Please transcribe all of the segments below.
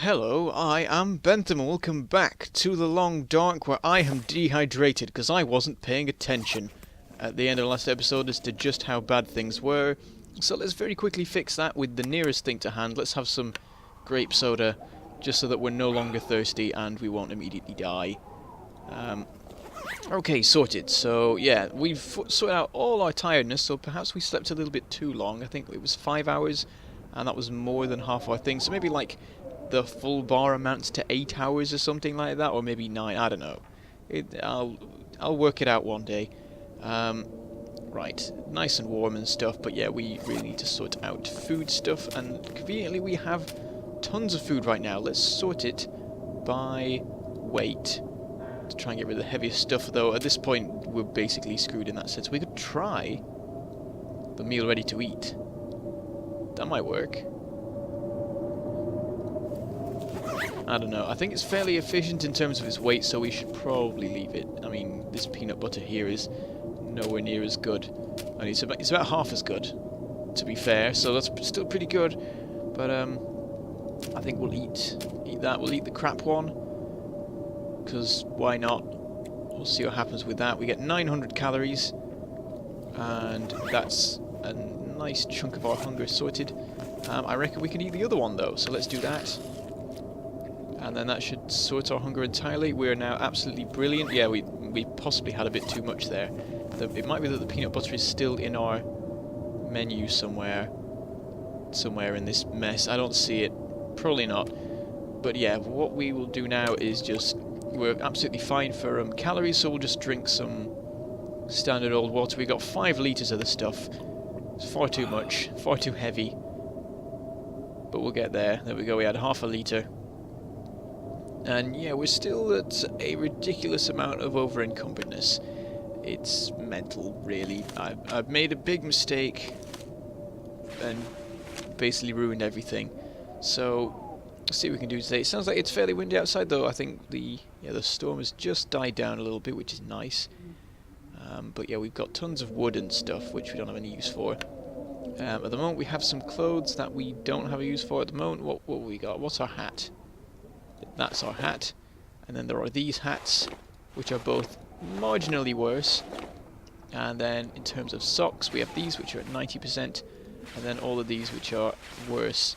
Hello, I am Bentham. Welcome back to the long dark where I am dehydrated because I wasn't paying attention at the end of the last episode as to just how bad things were. So let's very quickly fix that with the nearest thing to hand. Let's have some grape soda just so that we're no longer thirsty and we won't immediately die. Okay, sorted. So yeah, we've sorted out all our tiredness, so perhaps we slept a little bit too long. I think it was 5 hours and that was more than half our thing. So maybe like the full bar amounts to 8 hours or something like that, or maybe 9, I don't know. I'll work it out one day. Right, nice and warm and stuff, but yeah, we really need to sort out food stuff, and conveniently we have tons of food right now. Let's sort it by weight to try and get rid of the heaviest stuff, though at this point we're basically screwed in that sense. We could try the meal ready to eat. That might work. I don't know. I think it's fairly efficient in terms of its weight, so we should probably leave it. I mean, this peanut butter here is nowhere near as good. I mean, it's about half as good, to be fair, so that's still pretty good. But I think we'll eat that. We'll eat the crap one, because why not? We'll see what happens with that. We get 900 calories, and that's a nice chunk of our hunger sorted. I reckon we can eat the other one, though, so let's do that. And then that should sort our hunger entirely. We're now absolutely brilliant. Yeah, we possibly had a bit too much there. It might be that the peanut butter is still in our menu somewhere in this mess. I don't see it. Probably not. But yeah, what we will do now is we're absolutely fine for calories, so we'll just drink some standard old water. We got 5 litres of the stuff. It's far too much, far too heavy. But we'll get there. There we go, we had half a litre. And yeah, we're still at a ridiculous amount of over-encumbredness. It's mental, really. I've made a big mistake and basically ruined everything. So, let's see what we can do today. It sounds like it's fairly windy outside, though. I think the storm has just died down a little bit, which is nice. But yeah, we've got tons of wood and stuff, which we don't have any use for. At the moment, we have some clothes that we don't have a use for at the moment. What have we got? What's our hat? That's our hat, and then there are these hats, which are both marginally worse. And then in terms of socks, we have these, which are at 90%, and then all of these, which are worse.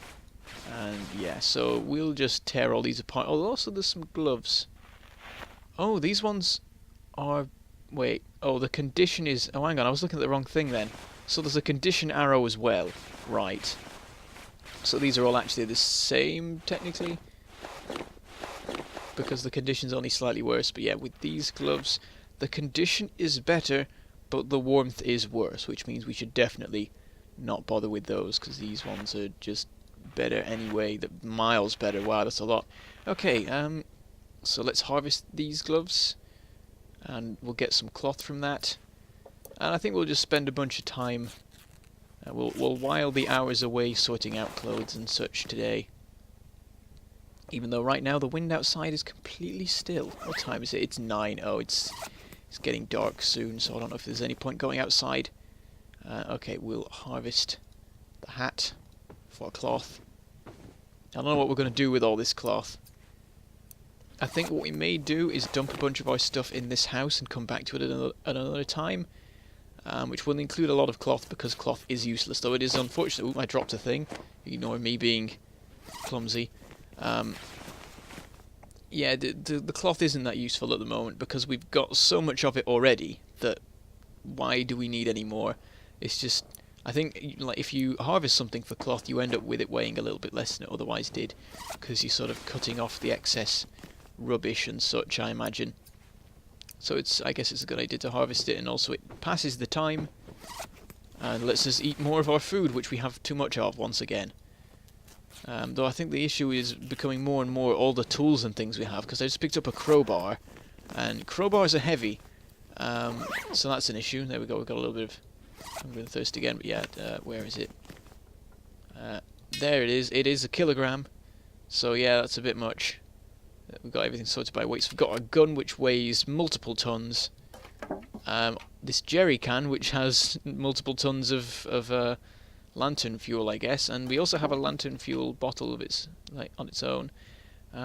And yeah, so we'll just tear all these apart. Oh, also there's some gloves. Oh, these ones are... Wait, oh, the condition is... Oh, hang on, I was looking at the wrong thing then. So there's a condition arrow as well. Right. So these are all actually the same, technically, because the condition's only slightly worse. But yeah, with these gloves, the condition is better, but the warmth is worse, which means we should definitely not bother with those, because these ones are just better anyway. The miles better. Wow, that's a lot. Okay, so let's harvest these gloves, and we'll get some cloth from that. And I think we'll just spend a bunch of time. We'll while the hours away sorting out clothes and such today. Even though right now the wind outside is completely still. What time is it? It's 9. Oh, it's getting dark soon, so I don't know if there's any point going outside. Okay, we'll harvest the hat for cloth. I don't know what we're going to do with all this cloth. I think what we may do is dump a bunch of our stuff in this house and come back to it at another time. Which will include a lot of cloth, because cloth is useless. Though it is unfortunate. Ooh, I dropped a thing. Ignore me being clumsy. Yeah, the cloth isn't that useful at the moment, because we've got so much of it already that why do we need any more? It's just, I think, like, if you harvest something for cloth, you end up with it weighing a little bit less than it otherwise did, because you're sort of cutting off the excess rubbish and such, I imagine. So I guess it's a good idea to harvest it, and also it passes the time and lets us eat more of our food, which we have too much of once again. Though I think the issue is becoming more and more all the tools and things we have, because I just picked up a crowbar, and crowbars are heavy, so that's an issue. There we go, we've got a little bit of hunger and thirst again, but yeah, where is it? There it is. It is a kilogram, so yeah, that's a bit much. We've got everything sorted by weights. We've got a gun which weighs multiple tons. This jerry can which has multiple tons of lantern fuel, I guess, and we also have a lantern fuel bottle of its like on its own.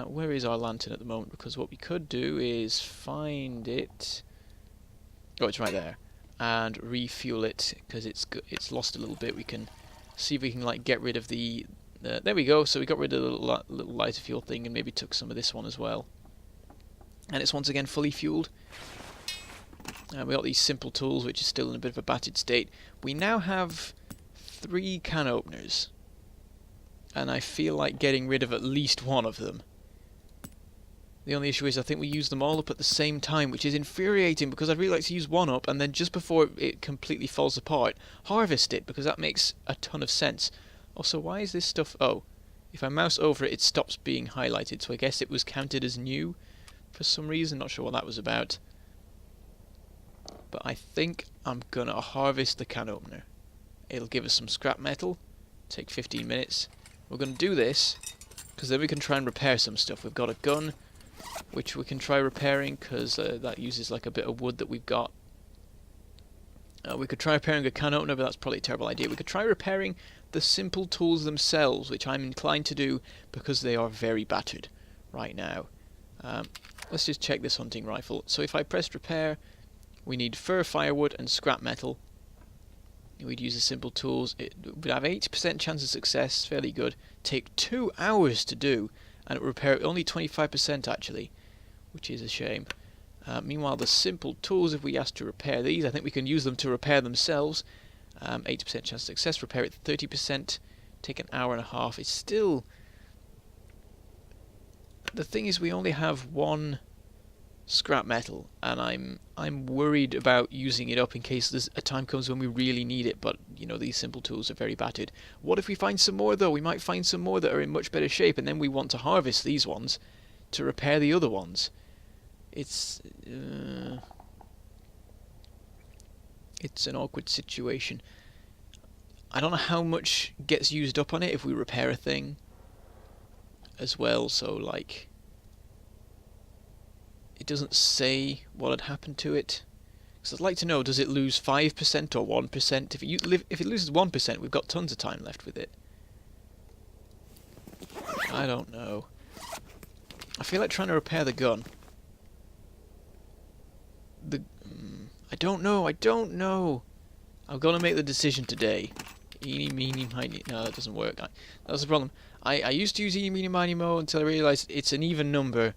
Where is our lantern at the moment? Because what we could do is find it. Oh, it's right there, and refuel it because it's lost a little bit. We can see if we can like get rid of the. There we go. So we got rid of the little lighter fuel thing, and maybe took some of this one as well. And it's once again fully fueled. We got these simple tools, which is still in a bit of a battered state. We now have 3 can openers, and I feel like getting rid of at least one of them. The only issue is I think we use them all up at the same time, which is infuriating because I'd really like to use one up and then just before it completely falls apart, harvest it, because that makes a ton of sense. Also, why is this stuff... Oh, if I mouse over it, it stops being highlighted, so I guess it was counted as new for some reason. Not sure what that was about. But I think I'm gonna harvest the can opener. It'll give us some scrap metal. Take 15 minutes. We're gonna do this because then we can try and repair some stuff. We've got a gun, which we can try repairing because that uses like a bit of wood that we've got. We could try repairing a can opener, but that's probably a terrible idea. We could try repairing the simple tools themselves, which I'm inclined to do because they are very battered right now. Let's just check this hunting rifle. So if I press repair, we need fir, firewood and scrap metal. We'd use the simple tools. It would have 80% chance of success, fairly good. Take 2 hours to do, and it would repair only 25% actually, which is a shame. Meanwhile, the simple tools, if we ask to repair these, I think we can use them to repair themselves. 80% chance of success, repair it 30%, take an hour and a half. It's still... The thing is, we only have 1 scrap metal, and I'm worried about using it up in case there's a time comes when we really need it, but you know, these simple tools are very battered. What if we find some more though? We might find some more that are in much better shape, and then we want to harvest these ones to repair the other ones. It's an awkward situation. I don't know how much gets used up on it if we repair a thing as well, so like it doesn't say what had happened to it. So I'd like to know, does it lose 5% or 1%? If it loses 1%, we've got tons of time left with it. I don't know. I feel like trying to repair the gun. I don't know. I'm gonna make the decision today. Eeny, meeny, miny. No, that doesn't work. That's the problem. I used to use eeny, meeny, miny, mo until I realised it's an even number.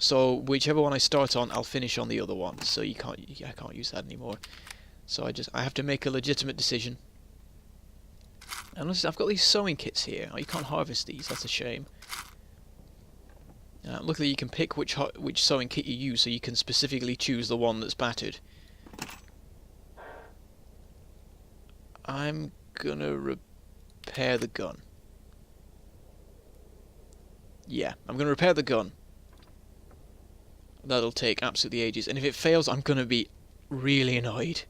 So whichever one I start on, I'll finish on the other one. So I can't use that anymore. So I have to make a legitimate decision. Unless I've got these sewing kits here. Oh, you can't harvest these. That's a shame. Luckily, you can pick which sewing kit you use, so you can specifically choose the one that's battered. I'm gonna repair the gun. Yeah, I'm gonna repair the gun. That'll take absolutely ages, and if it fails, I'm gonna be really annoyed.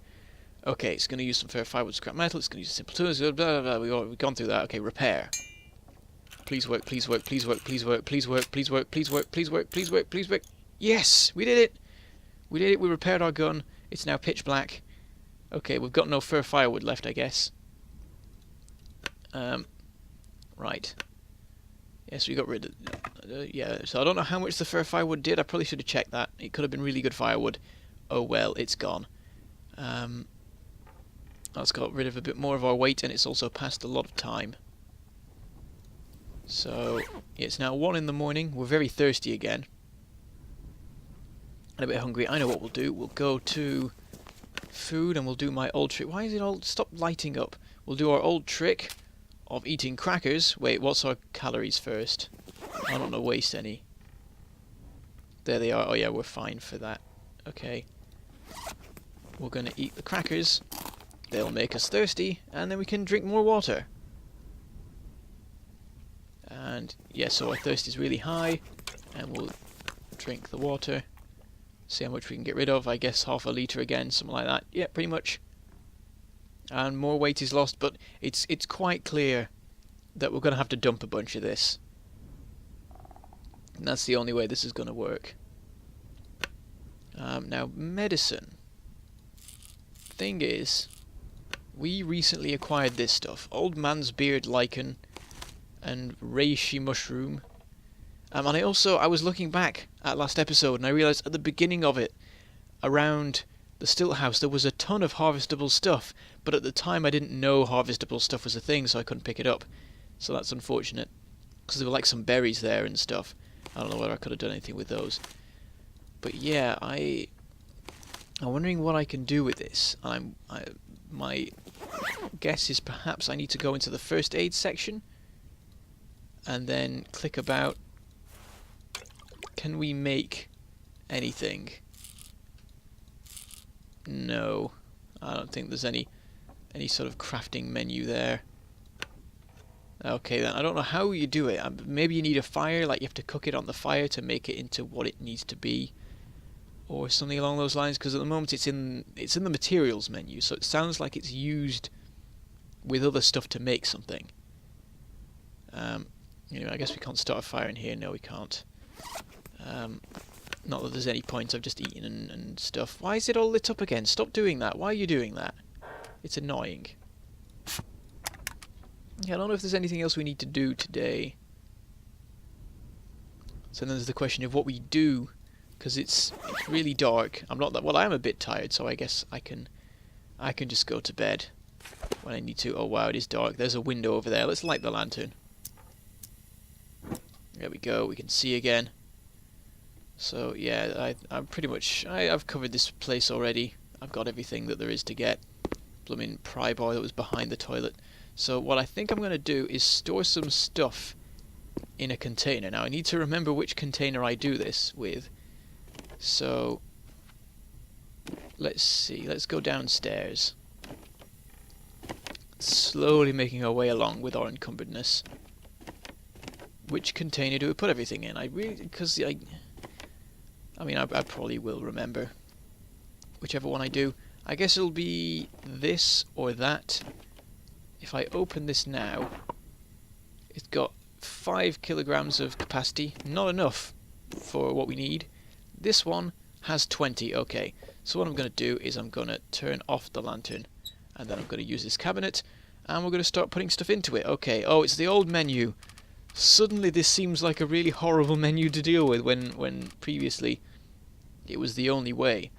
Okay, it's gonna use some fair firewood, scrap metal. It's gonna use simple tools. Blah blah blah. We've gone through that. Okay, repair. Please work. Please work. Please work. Please work. Please work. Please work. Please work. Please work. Please work. Please work. Yes, we did it. We did it. We repaired our gun. It's now pitch black. Okay, we've got no fir firewood left, I guess. Right. Yes, we got rid of... yeah, so I don't know how much the fir firewood did. I probably should have checked that. It could have been really good firewood. Oh well, it's gone. That's got rid of a bit more of our weight, and it's also passed a lot of time. So, it's now 1 in the morning. We're very thirsty again. And a bit hungry. I know what we'll do. We'll go to food, and we'll do my old trick. Why is it all... Stop lighting up. We'll do our old trick of eating crackers. Wait, what's our calories first? I don't want to waste any. There they are. Oh yeah, we're fine for that. Okay. We're going to eat the crackers. They'll make us thirsty, and then we can drink more water. And yeah, so our thirst is really high, and we'll drink the water. See how much we can get rid of. I guess half a litre again, something like that. Yeah, pretty much. And more weight is lost, but it's quite clear that we're going to have to dump a bunch of this. And that's the only way this is going to work. Now, medicine. Thing is, we recently acquired this stuff. Old Man's Beard Lichen and Reishi Mushroom. And I was looking back at last episode and I realised at the beginning of it, around the stilt house, there was a ton of harvestable stuff, but at the time I didn't know harvestable stuff was a thing, so I couldn't pick it up. So that's unfortunate, because there were like some berries there and stuff. I don't know whether I could have done anything with those. But yeah, I'm wondering what I can do with this. My guess is perhaps I need to go into the first aid section and then click about. Can we make anything? No, I don't think there's any sort of crafting menu there. Okay then, I don't know how you do it. Maybe you need a fire, like you have to cook it on the fire to make it into what it needs to be, or something along those lines. Because at the moment it's in the materials menu, so it sounds like it's used with other stuff to make something. I guess we can't start a fire in here. No, we can't. Not that there's any point. I've just eaten and stuff. Why is it all lit up again? Stop doing that. Why are you doing that? It's annoying. Yeah, I don't know if there's anything else we need to do today. So then there's the question of what we do, because it's really dark. I'm not that well. I am a bit tired, so I guess I can just go to bed when I need to. Oh wow, it is dark. There's a window over there. Let's light the lantern. There we go. We can see again. So yeah, I've covered this place already. I've got everything that there is to get. Blooming pry bar that was behind the toilet. So what I think I'm going to do is store some stuff in a container. Now I need to remember which container I do this with. So let's see. Let's go downstairs. Slowly making our way along with our encumberdness. Which container do we put everything in? I probably will remember. Whichever one I do. I guess it'll be this or that. If I open this now, it's got 5 kilograms of capacity. Not enough for what we need. This one has 20. Okay, so what I'm going to do is I'm going to turn off the lantern, and then I'm going to use this cabinet, and we're going to start putting stuff into it. Okay, oh, it's the old menu. Suddenly this seems like a really horrible menu to deal with when previously it was the only way.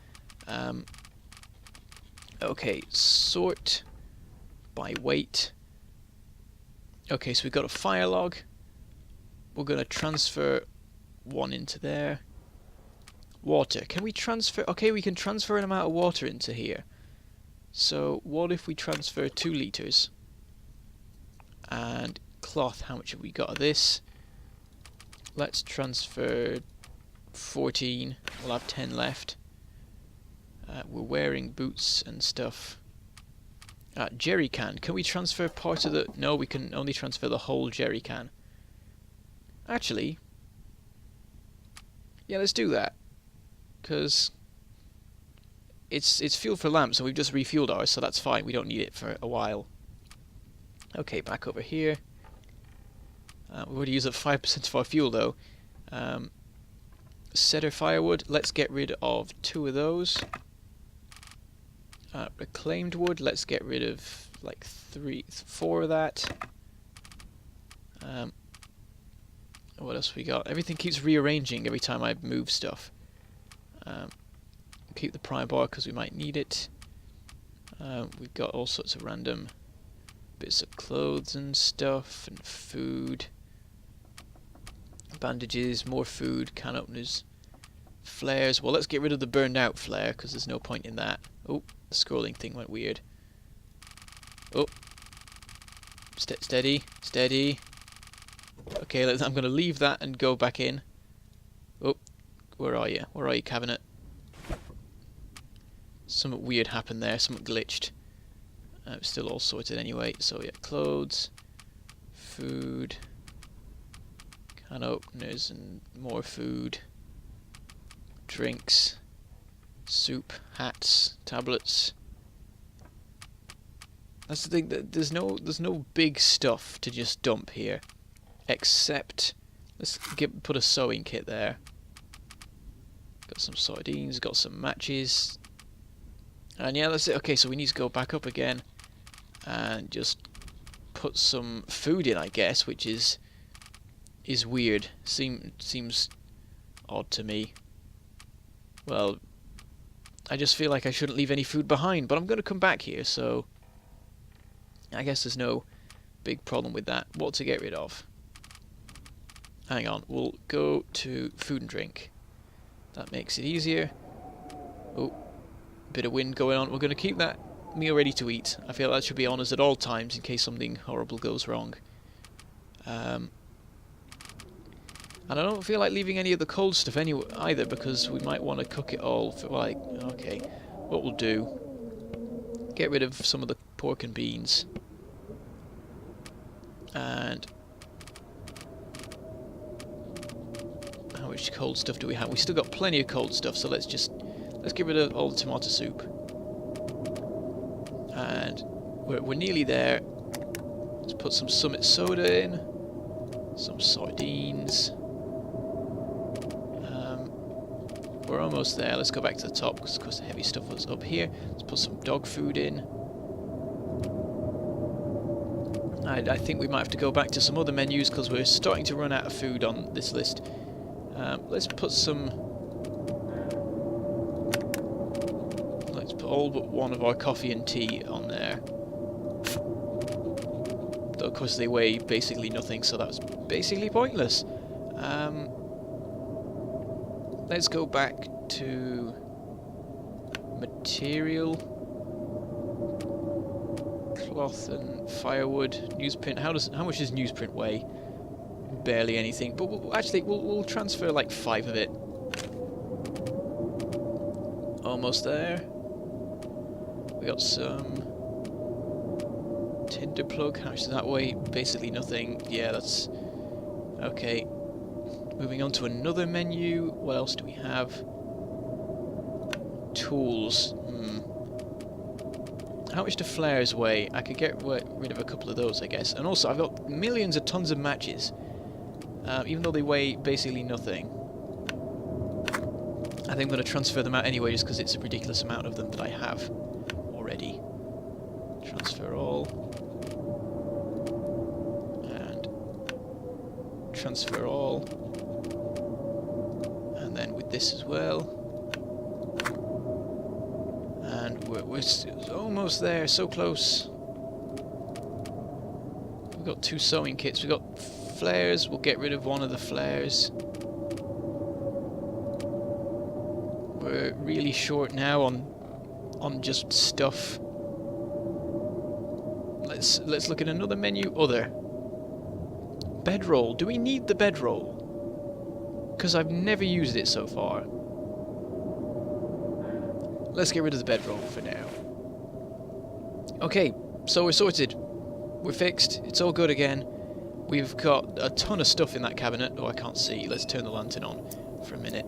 Okay, sort by weight. Okay, so we've got a fire log. We're going to transfer one into there. Water. Can we transfer? Okay, we can transfer an amount of water into here. So what if we transfer 2 liters? And cloth, how much have we got of this? Let's transfer 14. We'll have 10 left. We're wearing boots and stuff. Jerry can. Can we transfer part of the... No, we can only transfer the whole jerry can. Actually, yeah, let's do that. Because it's fuel for lamps, and we've just refueled ours, so that's fine. We don't need it for a while. Okay, back over here. We've already used up 5% of our fuel, though. Cedar firewood. Let's get rid of 2 of those. Reclaimed wood. Let's get rid of like 4 of that. What else we got? Everything keeps rearranging every time I move stuff. Keep the pry bar because we might need it. We've got all sorts of random bits of clothes and stuff and food. Bandages, more food, can openers, flares. Well, let's get rid of the burned out flare because there's no point in that. Oh, the scrolling thing went weird. Oh, steady, steady. Okay, I'm going to leave that and go back in. Oh, where are you? Where are you, cabinet? Something weird happened there. Something glitched. It's still all sorted anyway. So yeah, clothes, food, can openers, and more food, drinks, soup, hats, tablets. That's the thing. There's no big stuff to just dump here, except let's put a sewing kit there. Got some sardines. Got some matches. And yeah, that's it. Okay, so we need to go back up again and just put some food in, I guess, which is weird. Seems odd to me. Well, I just feel like I shouldn't leave any food behind, but I'm going to come back here, so I guess there's no big problem with that. What to get rid of? Hang on, we'll go to food and drink. That makes it easier. Oh, bit of wind going on. We're going to keep that meal ready to eat. I feel that should be on us at all times in case something horrible goes wrong. And I don't feel like leaving any of the cold stuff either, because we might want to cook it all for, like, okay, what we'll do, get rid of some of the pork and beans. And how much cold stuff do we have? We still got plenty of cold stuff, so let's get rid of all the tomato soup. And we're nearly there. Let's put some Summit soda in, some sardines. We're almost there. Let's go back to the top because of course the heavy stuff was up here. Let's put some dog food in. I think we might have to go back to some other menus because we're starting to run out of food on this list. Let's put all but one of our coffee and tea on there. Though of course they weigh basically nothing, so that was basically pointless. Let's go back to material, cloth and firewood, newsprint. How much does newsprint weigh? Barely anything. But we'll transfer like 5 of it. Almost there. We got some tinder plug. How much does that weigh? Basically nothing. Yeah, that's okay. Moving on to another menu. What else do we have? Tools. How much do flares weigh? I could get rid of a couple of those, I guess. And also, I've got millions of tons of matches. Even though they weigh basically nothing. I think I'm going to transfer them out anyway, just because it's a ridiculous amount of them that I have already. Transfer all. And transfer all. And then with this as well. And we're almost there, so close. We've got 2 sewing kits. We've got flares. We'll get rid of one of the flares. We're really short now on just stuff. Let's look at another menu. Other. Bedroll. Do we need the bedroll? Because I've never used it so far. Let's get rid of the bedroll for now. Okay, so we're sorted. We're fixed. It's all good again. We've got a ton of stuff in that cabinet. Oh, I can't see. Let's turn the lantern on for a minute.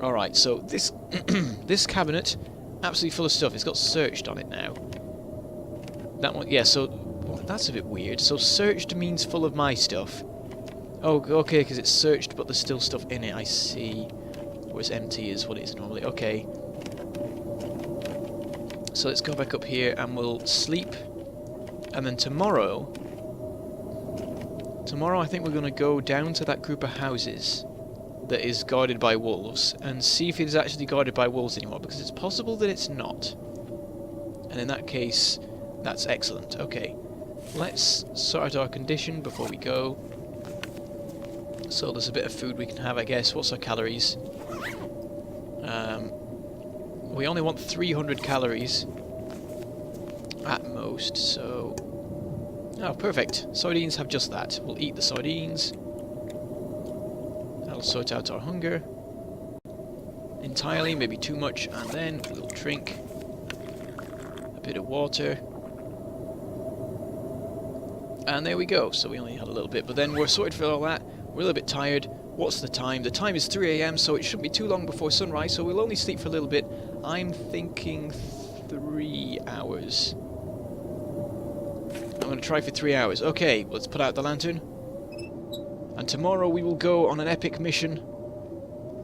Alright, so this this cabinet, absolutely full of stuff. It's got searched on it now. That one, yeah, so well, that's a bit weird. So searched means full of my stuff. Oh, okay, because it's searched, but there's still stuff in it. I see. Whereas empty is what it is normally. Okay. So let's go back up here and we'll sleep. And then tomorrow I think we're going to go down to that group of houses that is guarded by wolves and see if it is actually guarded by wolves anymore, because it's possible that it's not. And in that case, that's excellent. Okay. Let's sort out our condition before we go. So there's a bit of food we can have, I guess. What's our calories? We only want 300 calories at most, so... Oh, perfect. Sardines have just that. We'll eat the sardines. That'll sort out our hunger entirely, maybe too much, and then we'll drink a bit of water. And there we go. So we only had a little bit, but then we're sorted for all that. We're a little bit tired. What's the time? The time is 3 AM, so it shouldn't be too long before sunrise, so we'll only sleep for a little bit. I'm thinking 3 hours. I'm going to try for 3 hours. Okay, let's put out the lantern. And tomorrow we will go on an epic mission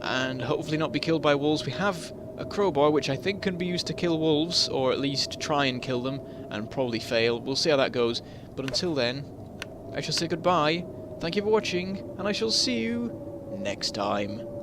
and hopefully not be killed by wolves. We have a crowbar, which I think can be used to kill wolves, or at least try and kill them. and probably fail. We'll see how that goes. But until then, I shall say goodbye. Thank you for watching, and I shall see you next time.